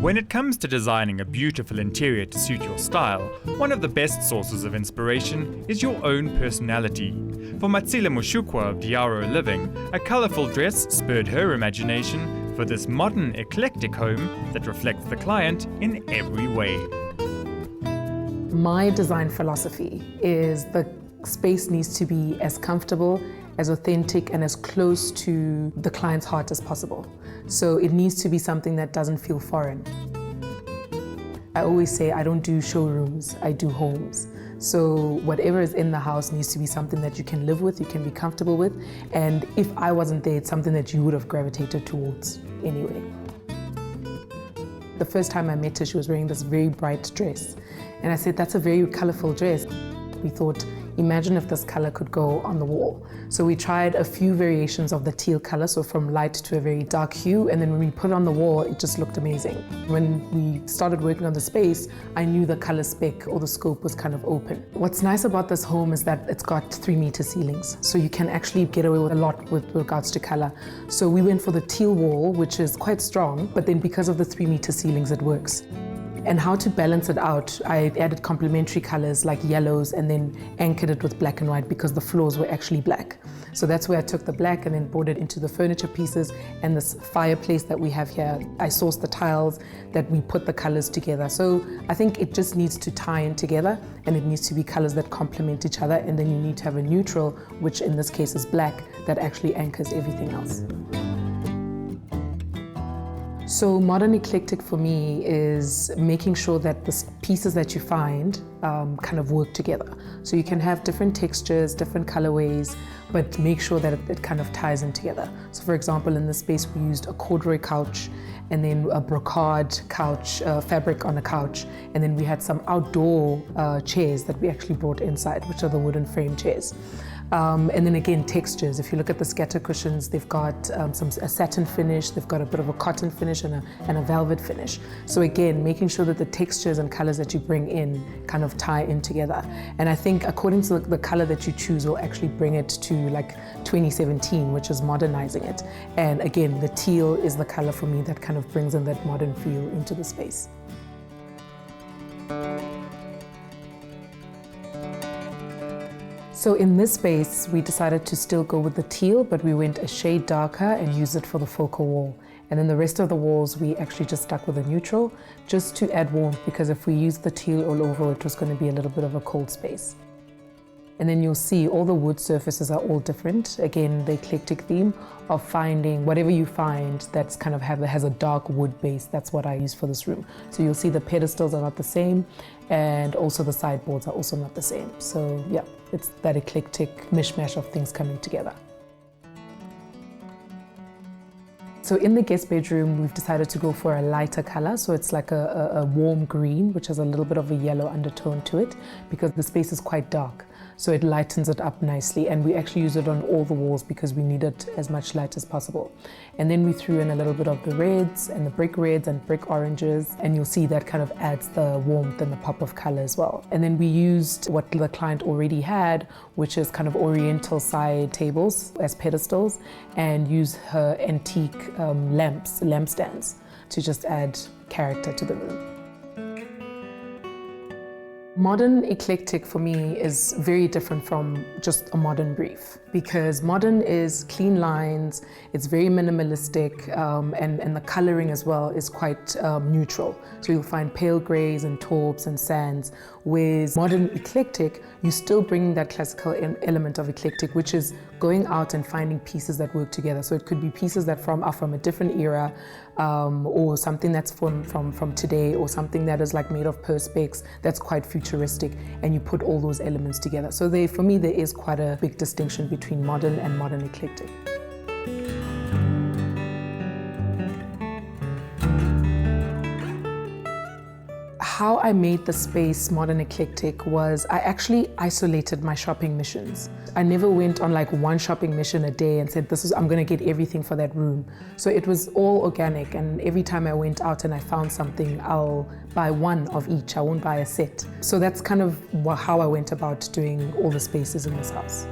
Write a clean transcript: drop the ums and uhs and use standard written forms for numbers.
When it comes to designing a beautiful interior to suit your style, one of the best sources of inspiration is your own personality. For Matsela Moshokoa of Diato Living, a colourful dress spurred her imagination for this modern, eclectic home that reflects the client in every way. My design philosophy is the space needs to be as comfortable, as authentic, and as close to the client's heart as possible. So it needs to be something that doesn't feel foreign. I always say I don't do showrooms, I do homes. So whatever is in the house needs to be something that you can live with, you can be comfortable with, and if I wasn't there, it's something that you would have gravitated towards anyway. The first time I met her, she was wearing this very bright dress. And I said, that's a very colourful dress. We thought, imagine if this colour could go on the wall. So we tried a few variations of the teal colour, so from light to a very dark hue, and then when we put it on the wall, it just looked amazing. When we started working on the space, I knew the colour spec or the scope was kind of open. What's nice about this home is that it's got 3-metre ceilings, so you can actually get away with a lot with regards to colour. So we went for the teal wall, which is quite strong, but then because of the 3-metre ceilings, it works. And how to balance it out, I added complementary colors like yellows and then anchored it with black and white because the floors were actually black. So that's where I took the black and then brought it into the furniture pieces and this fireplace that we have here. I sourced the tiles that we put the colors together. So I think it just needs to tie in together and it needs to be colors that complement each other, and then you need to have a neutral, which in this case is black, that actually anchors everything else. So modern eclectic for me is making sure that the pieces that you find kind of work together. So you can have different textures, different colorways, but make sure that it kind of ties in together. So for example, in this space we used a corduroy couch and then a brocade couch, fabric on a couch, and then we had some outdoor chairs that we actually brought inside, which are the wooden frame chairs. And then again, textures. If you look at the scatter cushions, they've got a satin finish, they've got a bit of a cotton finish and a velvet finish. So again, making sure that the textures and colors that you bring in kind of tie in together. And I think according to the color that you choose will actually bring it to like 2017, which is modernizing it. And again, the teal is the color for me that kind of brings in that modern feel into the space. So in this space, we decided to still go with the teal, but we went a shade darker and used it for the focal wall. And then the rest of the walls, we actually just stuck with a neutral, just to add warmth, because if we used the teal all over, it was going to be a little bit of a cold space. And then you'll see all the wood surfaces are all different. Again, the eclectic theme of finding whatever you find that's kind of has a dark wood base. That's what I use for this room. So you'll see the pedestals are not the same, and also the sideboards are also not the same. So yeah, it's that eclectic mishmash of things coming together. So in the guest bedroom, we've decided to go for a lighter color. So it's like a warm green, which has a little bit of a yellow undertone to it, because the space is quite dark. So it lightens it up nicely, and we actually use it on all the walls because we needed as much light as possible. And then we threw in a little bit of the reds and the brick reds and brick oranges, and you'll see that kind of adds the warmth and the pop of color as well. And then we used what the client already had, which is kind of oriental side tables as pedestals, and use her antique lampstands to just add character to the room. Modern eclectic for me is very different from just a modern brief, because modern is clean lines, it's very minimalistic, and the coloring as well is quite neutral. So you'll find pale grays and taupes and sands, whereas modern eclectic, you still bring that classical element of eclectic, which is going out and finding pieces that work together. So it could be pieces that are from a different era, or something that's from today, or something that is like made of perspex that's quite futuristic, and you put all those elements together. So for me, there is quite a big distinction between modern and modern eclectic. How I made the space modern eclectic was I actually isolated my shopping missions. I never went on like one shopping mission a day and said, I'm gonna get everything for that room. So it was all organic, and every time I went out and I found something, I'll buy one of each, I won't buy a set. So that's kind of how I went about doing all the spaces in this house.